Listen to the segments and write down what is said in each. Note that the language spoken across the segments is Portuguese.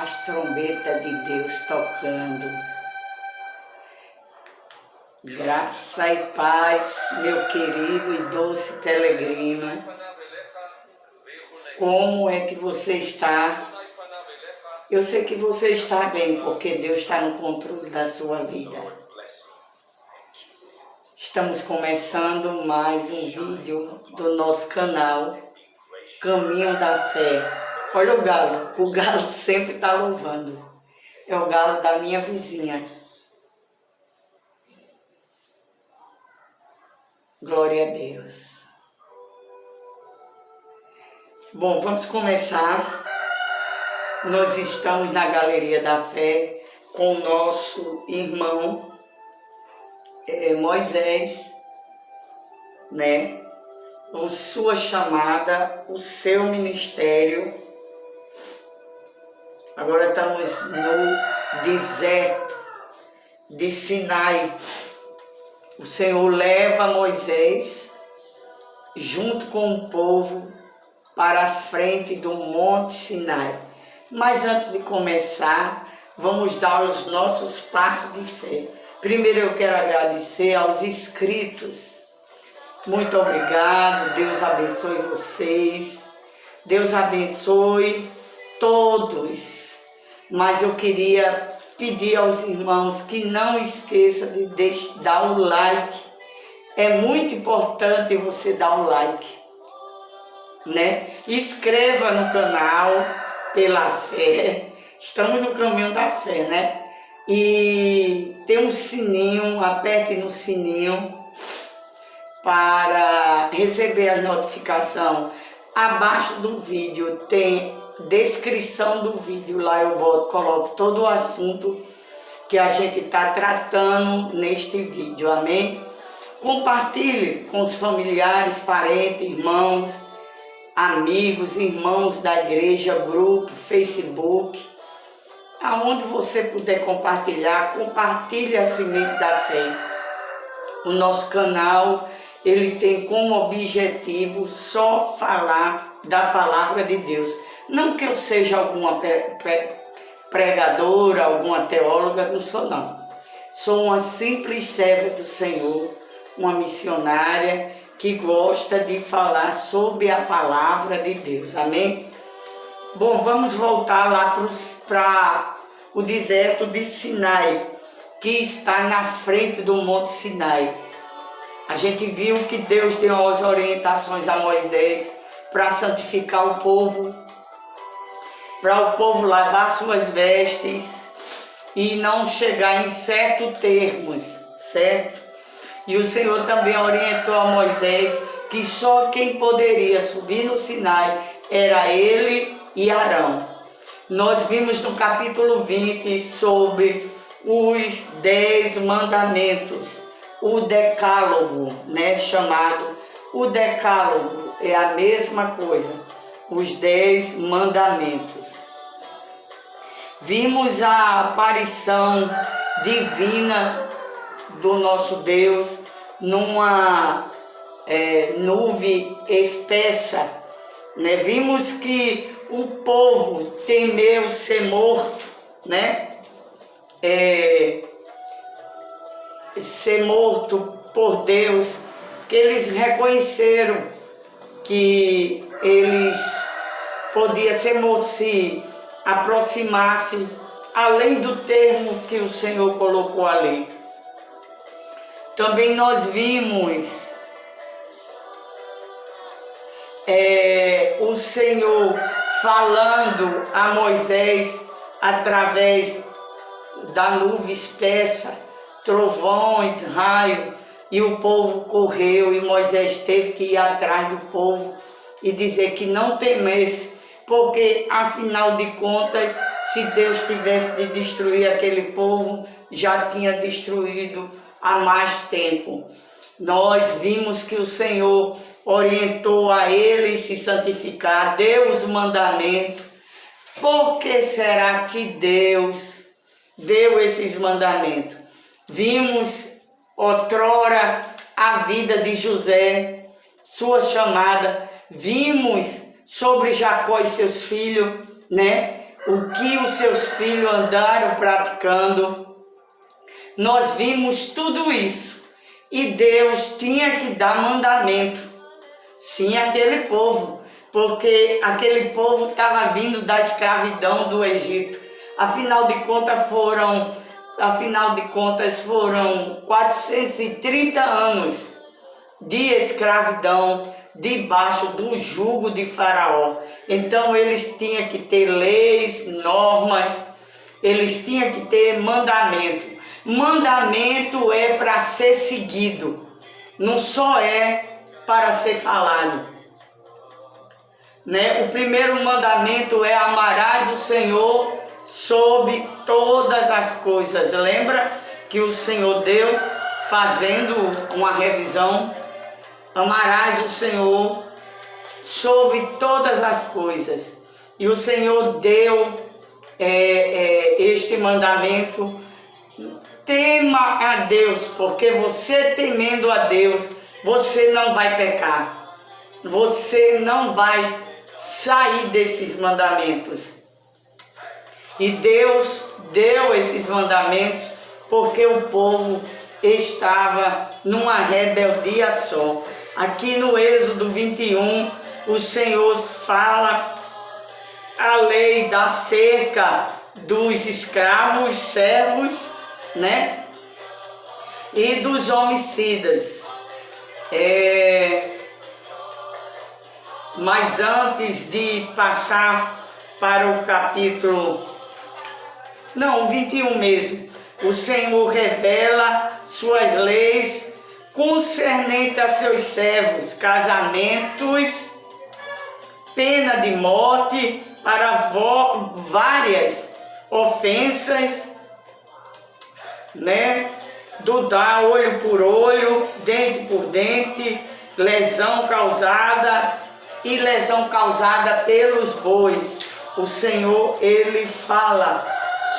as trombetas de Deus tocando. Graça e paz, meu querido e doce peregrino. Como é que você está? Eu sei que você está bem, porque Deus está no controle da sua vida. Estamos começando mais um vídeo do nosso canal Caminho da Fé. Olha o galo sempre está louvando. É o galo da minha vizinha. Glória a Deus. Bom, vamos começar. Nós estamos na Galeria da Fé com o nosso irmão Moisés, né? A sua chamada, o seu ministério. Agora estamos no deserto de Sinai. O Senhor leva Moisés junto com o povo para a frente do Monte Sinai. Mas antes de começar, vamos dar os nossos passos de fé. Primeiro eu quero agradecer aos inscritos. Muito obrigado, Deus abençoe vocês, Deus abençoe todos. Mas eu queria pedir aos irmãos que não esqueçam de dar o like. É muito importante você dar o like, né? Inscreva no canal pela fé. Estamos no caminho da fé, né? E tem um sininho, aperte no sininho para receber a notificação. Abaixo do vídeo tem descrição do vídeo, lá eu coloco todo o assunto que a gente está tratando neste vídeo, amém? Compartilhe com os familiares, parentes, irmãos, amigos, irmãos da igreja, grupo, Facebook, aonde você puder compartilhar, compartilhe a semente da fé. O nosso canal, ele tem como objetivo só falar da palavra de Deus. Não que eu seja alguma pregadora, alguma teóloga, não sou não. Sou uma simples serva do Senhor, uma missionária que gosta de falar sobre a palavra de Deus, amém? Bom, vamos voltar lá para o deserto de Sinai, que está na frente do Monte Sinai. A gente viu que Deus deu as orientações a Moisés para santificar o povo, para o povo lavar suas vestes e não chegar em certos termos, certo? E o Senhor também orientou a Moisés que só quem poderia subir no Sinai era ele e Arão. Nós vimos no capítulo 20 sobre os 10 mandamentos, o decálogo, né, chamado o decálogo, é a mesma coisa, os 10 mandamentos. Vimos a aparição divina do nosso Deus numa nuvem espessa, né? Vimos que o povo temeu ser morto, né? Ser morto por Deus, que eles reconheceram que eles podiam ser mortos se aproximasse além do termo que o Senhor colocou ali. Também nós vimos o Senhor falando a Moisés através da nuvem espessa, trovões, raios, e o povo correu e Moisés teve que ir atrás do povo e dizer que não temesse, porque afinal de contas, se Deus tivesse de destruir aquele povo, já tinha destruído há mais tempo. Nós vimos que o Senhor orientou a eles se santificar, deu os mandamentos. Por que será que Deus deu esses mandamentos? Vimos outrora a vida de José, sua chamada. Vimos sobre Jacó e seus filhos, né? o que os seus filhos andaram praticando. Nós vimos tudo isso. E Deus tinha que dar mandamento. Sim, aquele povo. Porque aquele povo estava vindo da escravidão do Egito. Afinal de contas foram 430 anos de escravidão debaixo do jugo de Faraó. Então eles tinham que ter leis, normas, eles tinham que ter mandamento. Mandamento é para ser seguido, não só é para ser falado. Né? O primeiro mandamento é: amarás o Senhor sobre todas as coisas. Lembra que o Senhor deu, fazendo uma revisão? Amarás o Senhor sobre todas as coisas. E o Senhor deu este mandamento: tema a Deus, porque você temendo a Deus, você não vai pecar. Você não vai sair desses mandamentos. E Deus deu esses mandamentos porque o povo estava numa rebeldia só. Aqui no Êxodo 21, o Senhor fala a lei da cerca dos escravos, servos, né? E dos homicidas. Mas antes de passar para o capítulo, o 21 mesmo, o Senhor revela suas leis concernente a seus servos, casamentos, pena de morte para várias ofensas, né? Do dar olho por olho, dente por dente, lesão causada e lesão causada pelos bois. O Senhor, Ele fala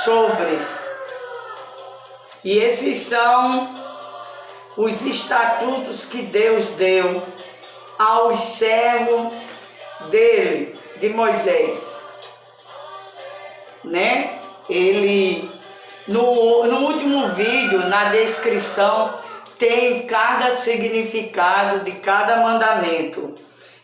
sobre isso. E esses são os estatutos que Deus deu aos servos dele, de Moisés. Né? Ele, no último vídeo, na descrição, tem cada significado de cada mandamento.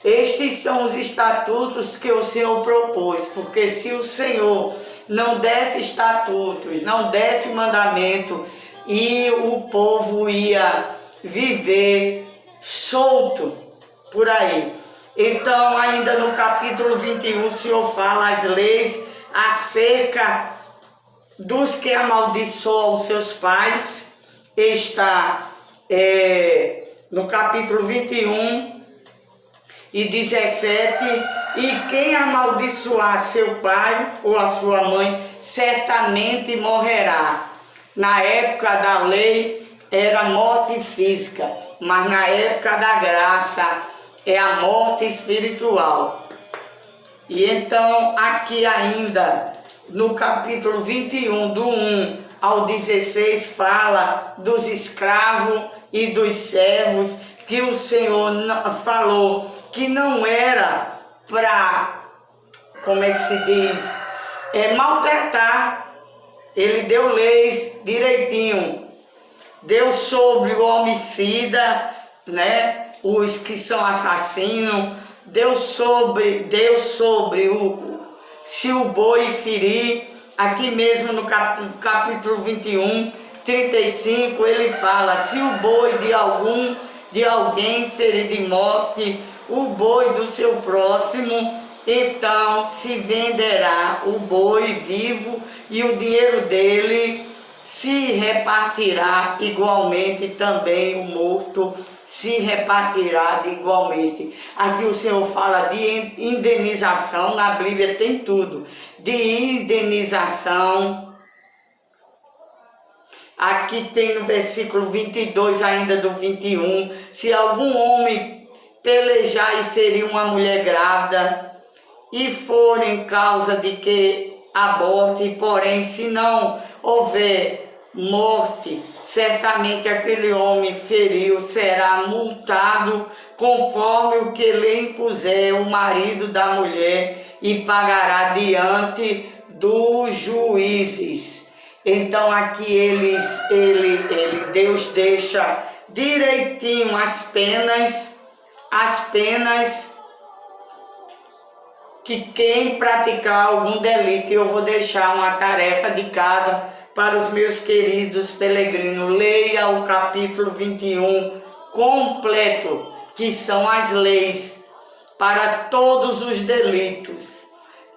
Estes são os estatutos que o Senhor propôs, porque se o Senhor não desse estatutos, não desse mandamento, e o povo ia viver solto por aí. Então, ainda no capítulo 21, o Senhor fala as leis acerca dos que amaldiçoam os seus pais. Está no capítulo 21 e 17, e quem amaldiçoar seu pai ou a sua mãe, certamente morrerá. Na época da lei era morte física, mas na época da graça é a morte espiritual. E então aqui ainda no capítulo 21, do 1 ao 16, fala dos escravos e dos servos, que o Senhor falou que não era para, como é que se diz, maltratar. Ele deu leis direitinho. Deu sobre o homicida, né? Os que são assassinos. Deu sobre se o boi ferir. Aqui mesmo no capítulo 21, 35, ele fala: se o boi de alguém ferir de morte o boi do seu próximo, então se venderá o boi vivo e o dinheiro dele se repartirá igualmente, também o morto se repartirá igualmente. Aqui o Senhor fala de indenização, na Bíblia tem tudo, de indenização. Aqui tem no versículo 22 ainda do 21, se algum homem pelejar e ferir uma mulher grávida, e for em causa de que aborte, porém se não houver morte, certamente aquele homem feriu será multado conforme o que lhe impuser o marido da mulher, e pagará diante dos juízes. Então aqui Deus deixa direitinho as penas que quem praticar algum delito. Eu vou deixar uma tarefa de casa para os meus queridos peregrinos. Leia o capítulo 21 completo, que são as leis para todos os delitos.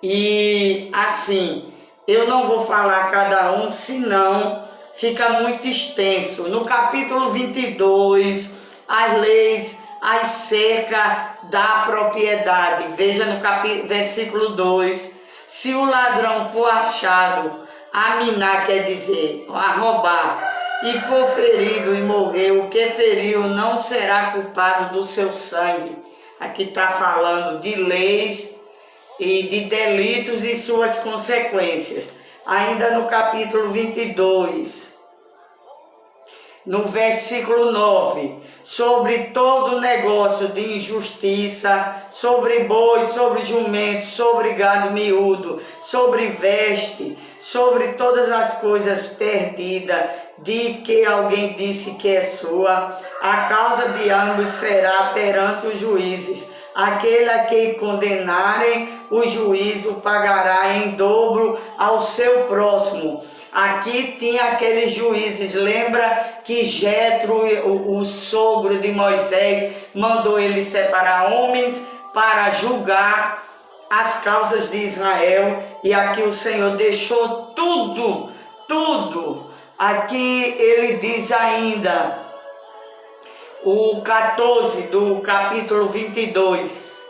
E assim, eu não vou falar cada um, senão fica muito extenso. No capítulo 22, as leis acerca da propriedade. Veja no versículo 2, se o ladrão for achado a minar, quer dizer, a roubar, e for ferido e morrer, o que feriu não será culpado do seu sangue. Aqui está falando de leis e de delitos e suas consequências. Ainda no capítulo 22, no versículo 9, sobre todo negócio de injustiça, sobre boi, sobre jumento, sobre gado miúdo, sobre veste, sobre todas as coisas perdidas, de que alguém disse que é sua, a causa de ambos será perante os juízes. Aquele a quem condenarem, o juízo pagará em dobro ao seu próximo. Aqui tinha aqueles juízes, lembra que Jetro, o sogro de Moisés, mandou ele separar homens para julgar as causas de Israel, e aqui o Senhor deixou tudo. Aqui ele diz ainda, o 14 do capítulo 22,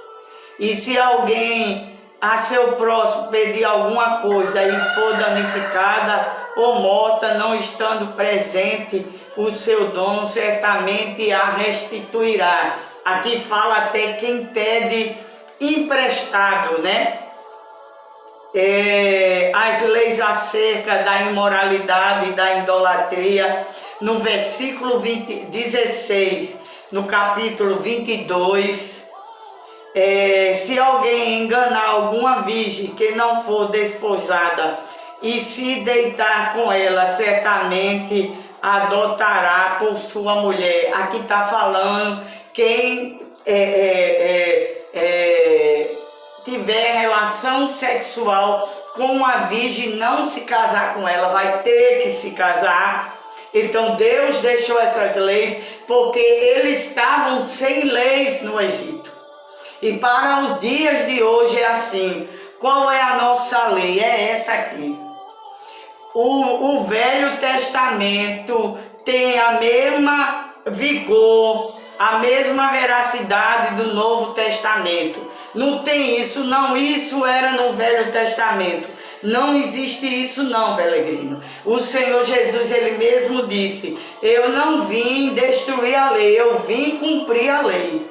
e se alguém a seu próximo pedir alguma coisa e for danificada ou morta, não estando presente o seu dono, certamente a restituirá. Aqui fala até quem pede emprestado, né? As leis acerca da imoralidade e da idolatria, no versículo 16, no capítulo 22, se alguém enganar alguma virgem que não for despojada e se deitar com ela, certamente adotará por sua mulher. Aqui está falando quem tiver relação sexual com uma virgem, não se casar com ela, vai ter que se casar. Então Deus deixou essas leis porque eles estavam sem leis no Egito. E para os dias de hoje é assim. Qual é a nossa lei? É essa aqui. O Velho Testamento tem a mesma vigor, a mesma veracidade do Novo Testamento. Não tem isso, não. Isso era no Velho Testamento. Não existe isso não, peregrino. O Senhor Jesus, ele mesmo disse, eu não vim destruir a lei, eu vim cumprir a lei.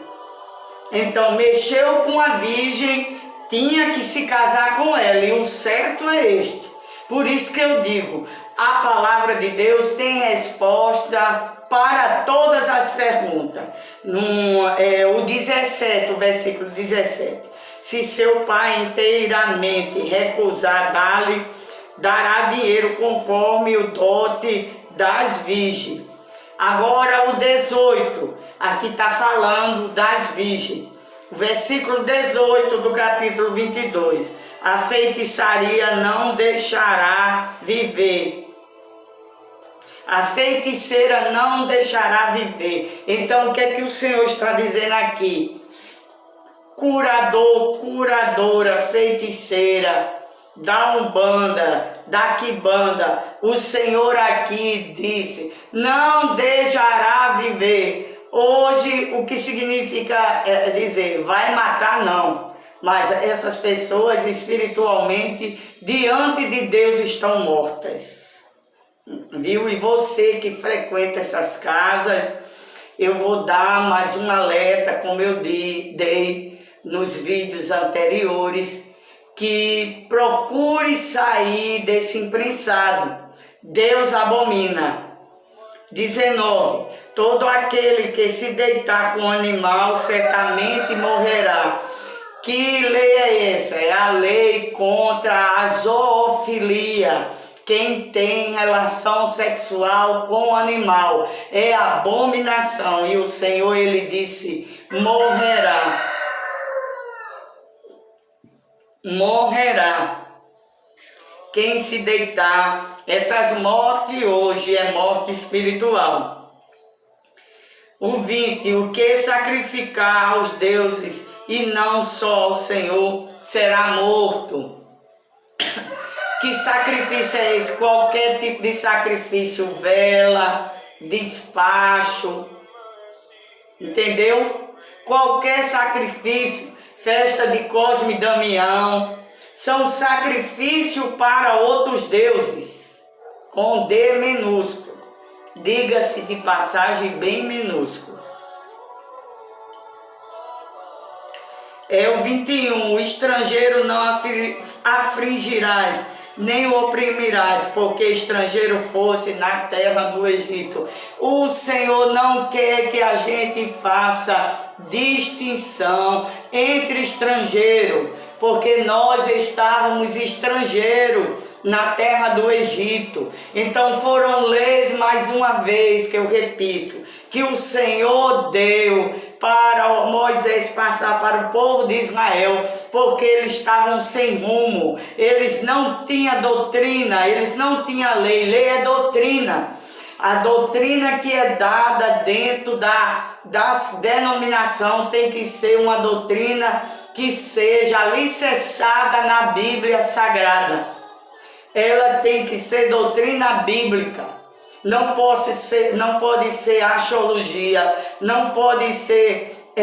Então, mexeu com a virgem, tinha que se casar com ela, e o certo é este. Por isso que eu digo, a palavra de Deus tem resposta para todas as perguntas. O 17, o versículo 17. Se seu pai inteiramente recusar dar-lhe, dará dinheiro conforme o dote das virgens. Agora o 18, aqui está falando das virgens. O versículo 18 do capítulo 22. A feitiçaria não deixará viver. A feiticeira não deixará viver. Então o que é que o Senhor está dizendo aqui? Curador, curadora, feiticeira, da Umbanda, da Quimbanda, o Senhor aqui disse, não deixará viver. Hoje o que significa dizer, vai matar não. Mas essas pessoas espiritualmente diante de Deus estão mortas. Viu? E você que frequenta essas casas, eu vou dar mais um alerta, como eu dei nos vídeos anteriores, que procure sair desse imprensado. Deus abomina. 19. Todo aquele que se deitar com o animal certamente morrerá. Que lei é essa? É a lei contra a zoofilia. Quem tem relação sexual com o animal é abominação. E o Senhor, ele disse, morrerá. Morrerá. Quem se deitar, essas mortes hoje é morte espiritual. O 20, o que sacrificar aos deuses e não só ao Senhor será morto. Que sacrifício é esse? Qualquer tipo de sacrifício, vela, despacho, entendeu? Qualquer sacrifício, festa de Cosme e Damião, são sacrifício para outros deuses, com D minúsculo, diga-se de passagem bem minúsculo. É o 21, o estrangeiro não afligirás, nem o oprimirás, porque estrangeiro fosse na terra do Egito. O Senhor não quer que a gente faça distinção entre estrangeiro, porque nós estávamos estrangeiros na terra do Egito. Então foram leis, mais uma vez, que eu repito, que o Senhor deu para Moisés passar para o povo de Israel, porque eles estavam sem rumo, eles não tinham doutrina, eles não tinham lei. Lei é doutrina. A doutrina que é dada dentro da denominação tem que ser uma doutrina que seja alicerçada na Bíblia Sagrada. Ela tem que ser doutrina bíblica. Não pode ser axiologia, não pode ser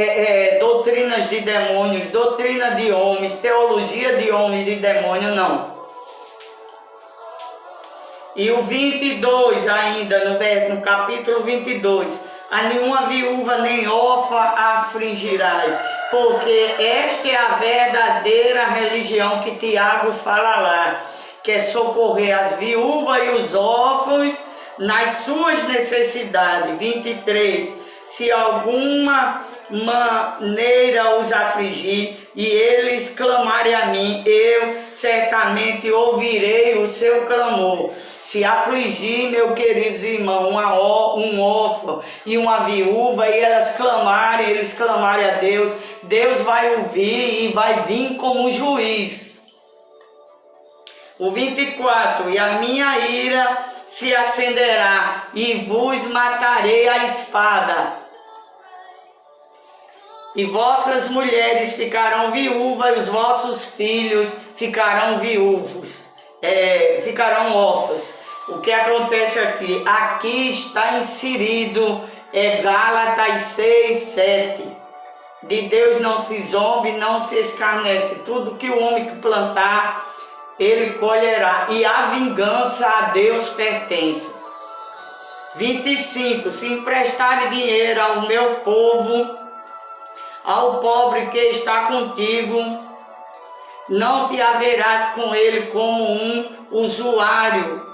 doutrinas de demônios, doutrina de homens, teologia de homens, de demônio, não. E o 22 ainda, no capítulo 22, a nenhuma viúva nem órfã afligirás, porque esta é a verdadeira religião que Tiago fala lá, que é socorrer as viúvas e os órfãos nas suas necessidades. 23, se alguma maneira os afligir e eles clamarem a mim, eu certamente ouvirei o seu clamor. Se afligir, meus queridos irmãos, um órfão e uma viúva, e eles clamarem a Deus, Deus vai ouvir e vai vir como juiz. O 24, e a minha ira se acenderá e vos matarei a espada. E vossas mulheres ficarão viúvas, e os vossos filhos ficarão viúvos, ficarão órfãos. O que acontece aqui? Aqui está inserido Gálatas 6, 7. De Deus não se zombe, não se escarnece. Tudo que o homem que plantar, ele colherá, e a vingança a Deus pertence. 25, se emprestarem dinheiro ao meu povo, ao pobre que está contigo, não te haverás com ele como um usuário,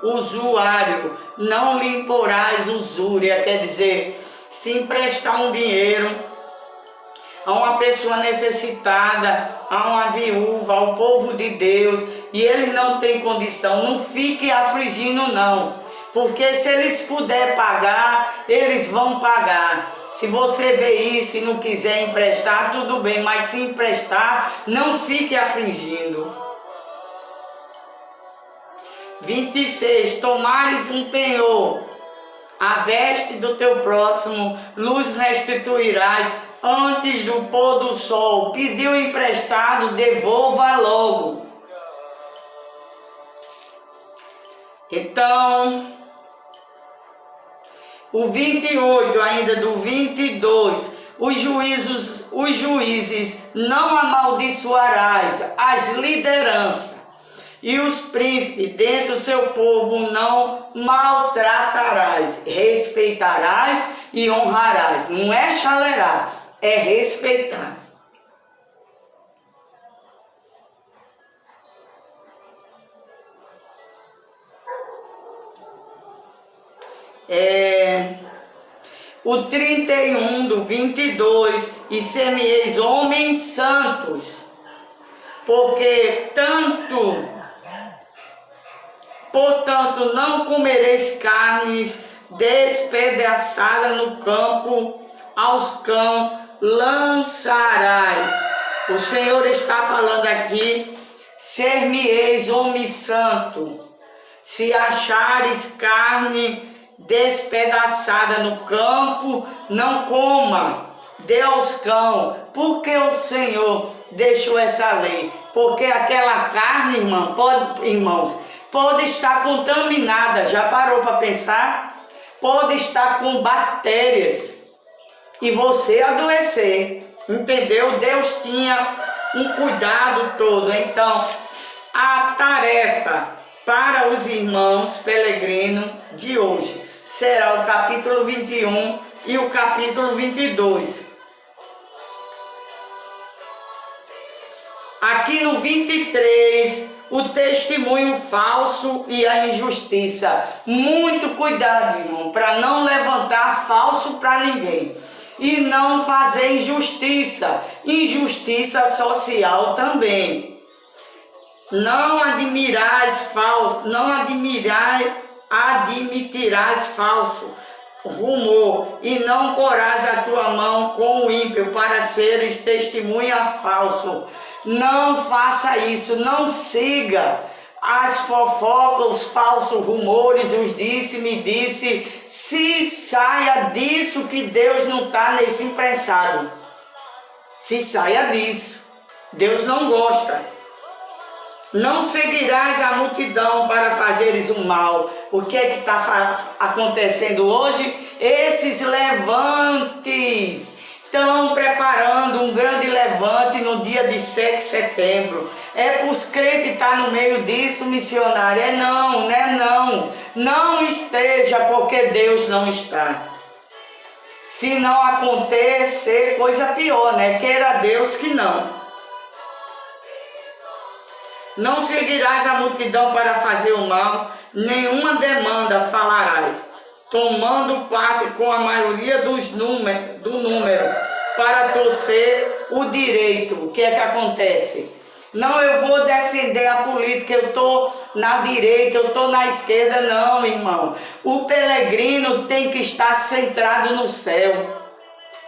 não lhe imporás usúria. Quer dizer, se emprestar um dinheiro a uma pessoa necessitada, a uma viúva, ao povo de Deus, e eles não têm condição, não fique afligindo não, porque se eles puderem pagar, eles vão pagar. Se você vê isso e não quiser emprestar, tudo bem, mas se emprestar, não fique afligindo. 26, tomares um penhor, a veste do teu próximo, luz restituirás antes do pôr do sol. Pediu emprestado, devolva logo. Então, o 28, ainda do 22, os juízes não amaldiçoarás as lideranças, e os príncipes dentre o seu povo não maltratarás, respeitarás e honrarás. Não é chalerar, é respeitar. O 31 do 22, e semeis homens santos, porque portanto, não comereis carnes despedaçadas no campo, aos cães lançarás. O Senhor está falando aqui, ser-me-eis homem santo, se achares carne despedaçada no campo, não coma, dê aos cães. Porque o Senhor deixou essa lei? Porque aquela carne, irmãos, pode estar contaminada. Já parou para pensar? Pode estar com bactérias e você adoecer, entendeu? Deus tinha um cuidado todo. Então, a tarefa para os irmãos peregrinos de hoje será o capítulo 21 e o capítulo 22. Aqui no 23, o testemunho falso e a injustiça. Muito cuidado, irmão, para não levantar falso para ninguém. E não fazer injustiça. Injustiça social também. Não admitirás falso rumor, e não porás a tua mão com o ímpio para seres testemunha falso. Não faça isso, não siga as fofocas, os falsos rumores, os disse-me disse. Se saia disso, que Deus não está nesse imprensado. Se saia disso. Deus não gosta. Não seguirás a multidão para fazeres o mal. O que é que está acontecendo hoje? Esses levantes estão preparando um grande levante no dia de 7 de setembro. É para os crentes estar no meio disso, missionário? Não. Não esteja, porque Deus não está. Se não acontecer, coisa pior, né? Queira Deus que não. Não seguirás a multidão para fazer o mal, nenhuma demanda falarás, tomando parte com a maioria do número, para torcer o direito. O que é que acontece? Não, eu vou defender a política, eu estou na direita, eu estou na esquerda. Não, irmão. O peregrino tem que estar centrado no céu,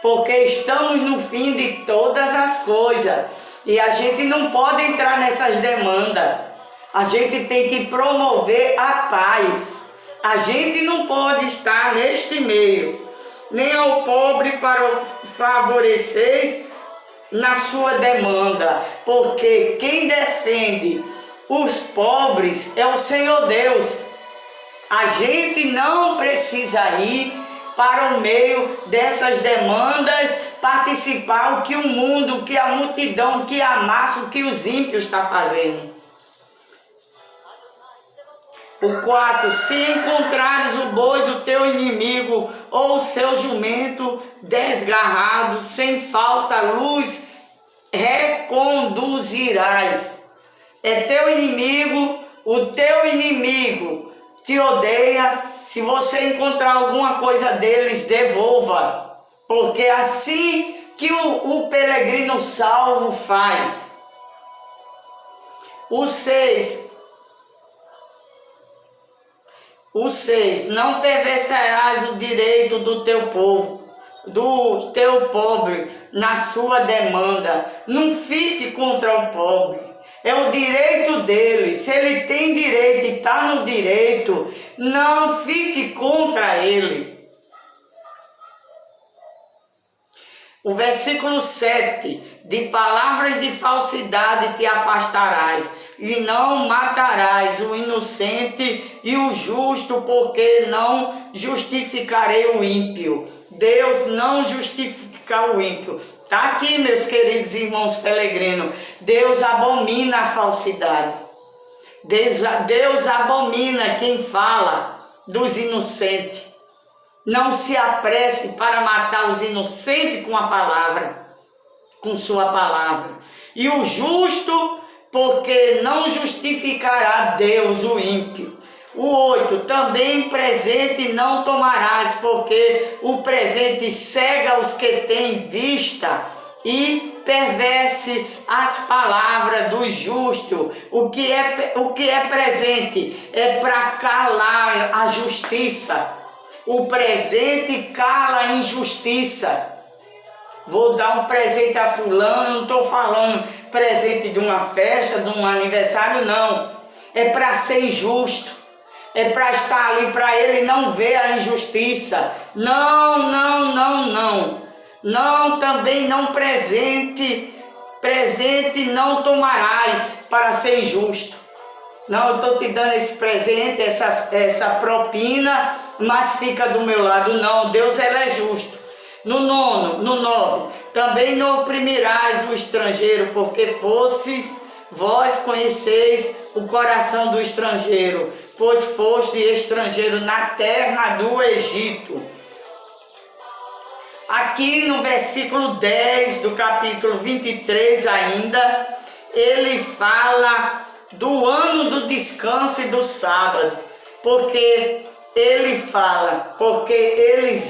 porque estamos no fim de todas as coisas. E a gente não pode entrar nessas demandas. A gente tem que promover a paz. A gente não pode estar neste meio. Nem ao pobre favoreceis na sua demanda. Porque quem defende os pobres é o Senhor Deus. A gente não precisa ir para o meio dessas demandas, participar o que o mundo, o que a multidão, o que a massa, o que os ímpios estão fazendo. O 4, se encontrares o boi do teu inimigo ou o seu jumento desgarrado, sem falta luz, reconduzirás. É teu inimigo, o teu inimigo te odeia. Se você encontrar alguma coisa deles, devolva. Porque é assim que o peregrino salvo faz. O 6, não perverterás o direito do teu povo, do teu pobre, na sua demanda. Não fique contra o pobre. É o direito dele. Se ele tem direito e está no direito, não fique contra ele. O versículo 7, de palavras de falsidade te afastarás, e não matarás o inocente e o justo, porque não justificarei o ímpio. Deus não justifica o ímpio. Está aqui, meus queridos irmãos peregrinos. Deus abomina a falsidade. Deus abomina quem fala dos inocentes. Não se apresse para matar os inocentes com a palavra, com sua palavra. E o justo, porque não justificará Deus o ímpio. O 8, também presente não tomarás, porque o presente cega os que têm vista e perverse as palavras do justo. O que é presente é para calar a justiça. O presente cala a injustiça. Vou dar um presente a fulano, não estou falando presente de uma festa, de um aniversário, não. É para ser justo. É para estar ali, para ele não ver a injustiça. Não, não, não, não. Não, também não presente não tomarás para ser justo. Não, eu estou te dando esse presente, essa propina, mas fica do meu lado. Não, Deus ele é justo. No 9, também não oprimirás o estrangeiro, porque vós conheceis o coração do estrangeiro, pois foste estrangeiro na terra do Egito. Aqui no versículo 10 do capítulo 23 ainda, ele fala do ano do descanso e do sábado, porque eles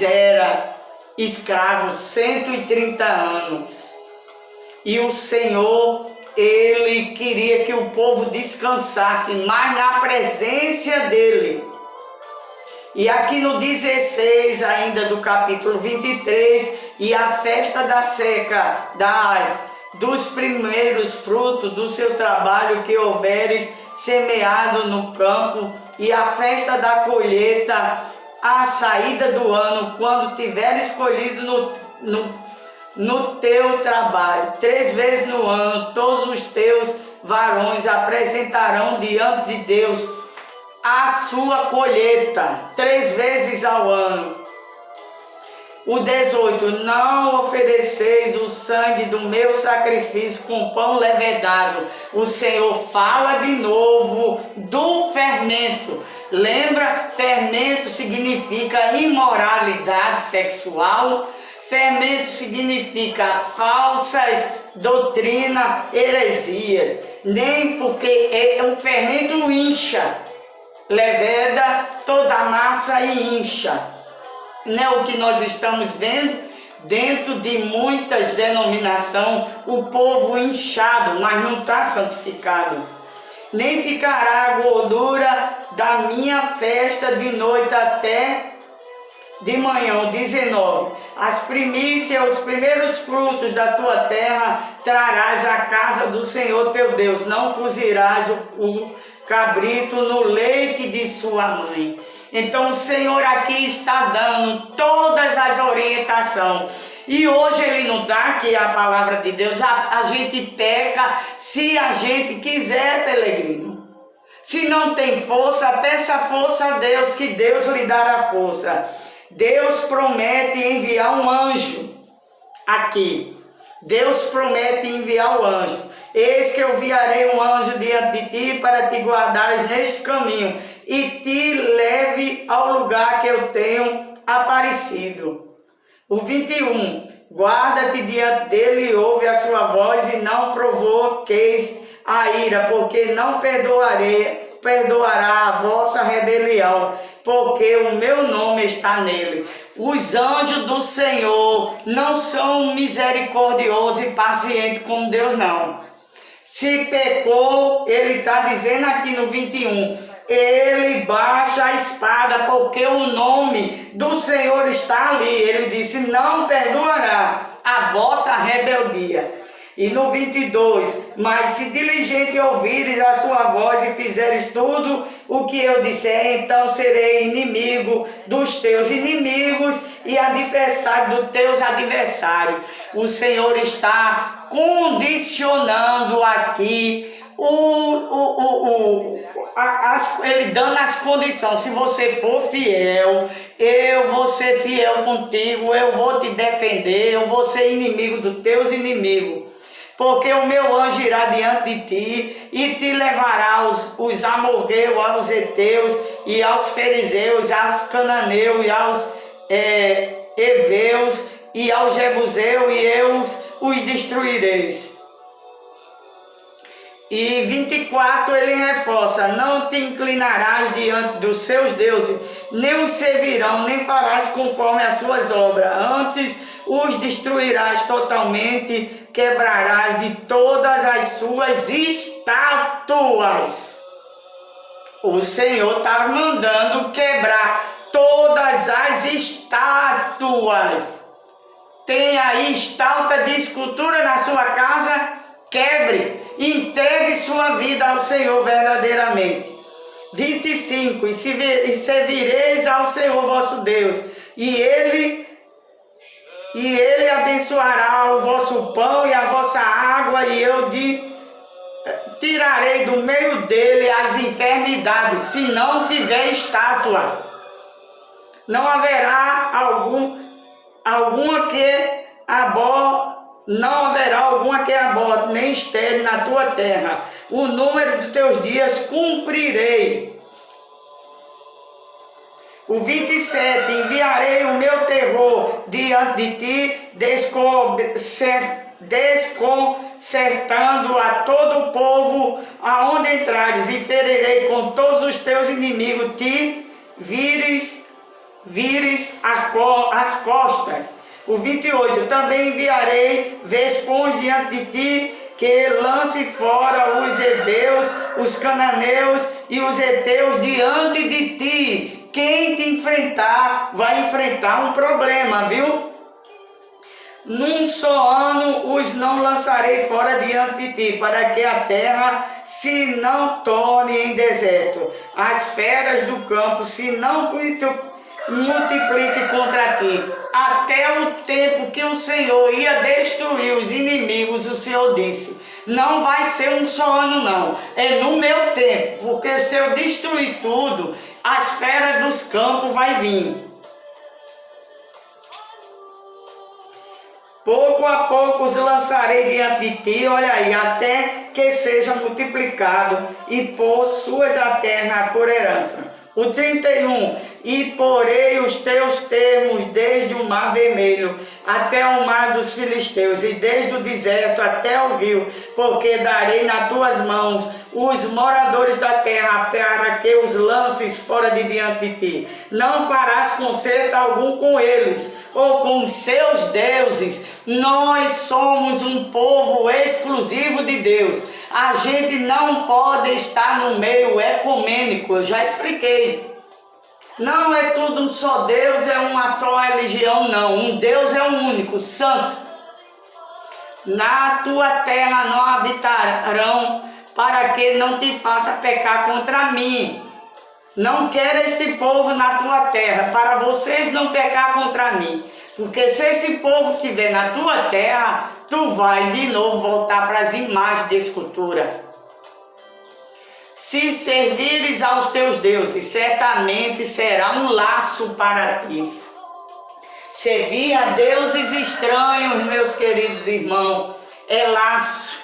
eram escravos 130 anos, e o Senhor, ele queria que o povo descansasse mais na presença dele. E aqui no 16 ainda do capítulo 23, e a festa da seca dos primeiros frutos do seu trabalho que houveres semeado no campo, e a festa da colheita, a saída do ano, quando tiveres colhido no teu trabalho. 3 vezes no ano, todos os teus varões apresentarão diante de Deus a sua colheita, 3 vezes ao ano. O 18, não ofereceis o sangue do meu sacrifício com pão levedado. O Senhor fala de novo do fermento. Lembra? Fermento significa imoralidade sexual. Fermento significa falsas doutrinas, heresias. Nem porque o fermento incha. Leveda toda a massa e incha. Não é o que nós estamos vendo dentro de muitas denominações, o povo inchado, mas não está santificado. Nem ficará a gordura da minha festa de noite até de manhã. 19. As primícias, os primeiros frutos da tua terra trarás à casa do Senhor teu Deus. Não cozirás o cabrito no leite de sua mãe. Então o Senhor aqui está dando todas as orientações. E hoje ele não dá aqui a palavra de Deus. A gente peca se a gente quiser, peregrino. Se não tem força, peça força a Deus, que Deus lhe dará força. Deus promete enviar um anjo aqui. Deus promete enviar o anjo. Eis que eu enviarei um anjo diante de ti para te guardares neste caminho e te leve ao lugar que eu tenho aparecido. O 21. Guarda-te diante dele e ouve a sua voz e não provoqueis a ira, porque não perdoará a vossa rebelião, porque o meu nome está nele. Os anjos do Senhor não são misericordiosos e pacientes como Deus, não. Se pecou, ele está dizendo aqui no 21, ele baixa a espada, porque o nome do Senhor está ali. Ele disse, não perdoará a vossa rebeldia. E no 22, mas se diligente ouvires a sua voz e fizeres tudo o que eu disser, então serei inimigo dos teus inimigos e adversário dos teus adversários. O Senhor está condicionando aqui ele dando as condições. Se você for fiel, eu vou ser fiel contigo, eu vou te defender, eu vou ser inimigo dos teus inimigos. Porque o meu anjo irá diante de ti e te levará aos amorreus, aos heteus e aos fariseus, aos cananeus e aos heveus e aos jebuseus, e eu os destruireis. E 24 ele reforça, não te inclinarás diante dos seus deuses, nem os servirão, nem farás conforme as suas obras. Antes os destruirás totalmente, quebrarás de todas as suas estátuas. O Senhor está mandando quebrar todas as estátuas. Tem aí estátua de escultura na sua casa? Quebre, entregue sua vida ao Senhor verdadeiramente. 25. E servireis ao Senhor vosso Deus, e Ele abençoará o vosso pão e a vossa água, e eu tirarei do meio dele as enfermidades, se não tiver estátua. Não haverá alguma que aborte, nem estéril na tua terra. O número de teus dias cumprirei. O 27, enviarei o meu terror diante de ti, desconcertando a todo o povo aonde entrares, e ferirei com todos os teus inimigos, te vires as costas. O 28, também enviarei vespões diante de ti, que lance fora os heveus, os cananeus e os heteus diante de ti. Quem te enfrentar, vai enfrentar um problema, viu? Num só ano os não lançarei fora diante de ti, para que a terra se não torne em deserto. As feras do campo se não multiplique contra ti. Até o tempo que o Senhor ia destruir os inimigos, o Senhor disse: não vai ser um só ano não, é no meu tempo, porque se eu destruir tudo, as feras dos campos vai vir. Pouco a pouco os lançarei diante de ti, olha aí, até que seja multiplicado, e possuas a terra por herança. O 31, e porei os teus termos desde o mar vermelho até o mar dos filisteus, e desde o deserto até o rio, porque darei nas tuas mãos os moradores da terra, para que os lances fora de diante de ti. Não farás conserto algum com eles, ou com seus deuses. Nós somos um povo exclusivo de Deus. A gente não pode estar no meio ecumênico, eu já expliquei. Não é tudo um só Deus, é uma só religião, não. Um Deus é um único, santo. Na tua terra não habitarão, para que não te faça pecar contra mim. Não quero este povo na tua terra, para vocês não pecar contra mim. Porque se esse povo estiver na tua terra, tu vai de novo voltar para as imagens de escultura. Se servires aos teus deuses, certamente será um laço para ti. Servir a deuses estranhos, meus queridos irmãos, é laço.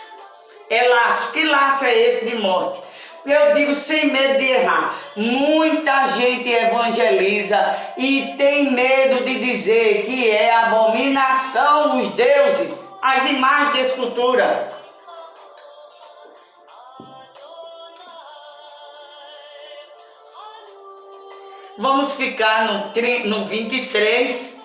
É laço. Que laço é esse de morte? Eu digo sem medo de errar. Muita gente evangeliza e tem medo de dizer que é abominação os deuses, as imagens de escultura. Vamos ficar no 23.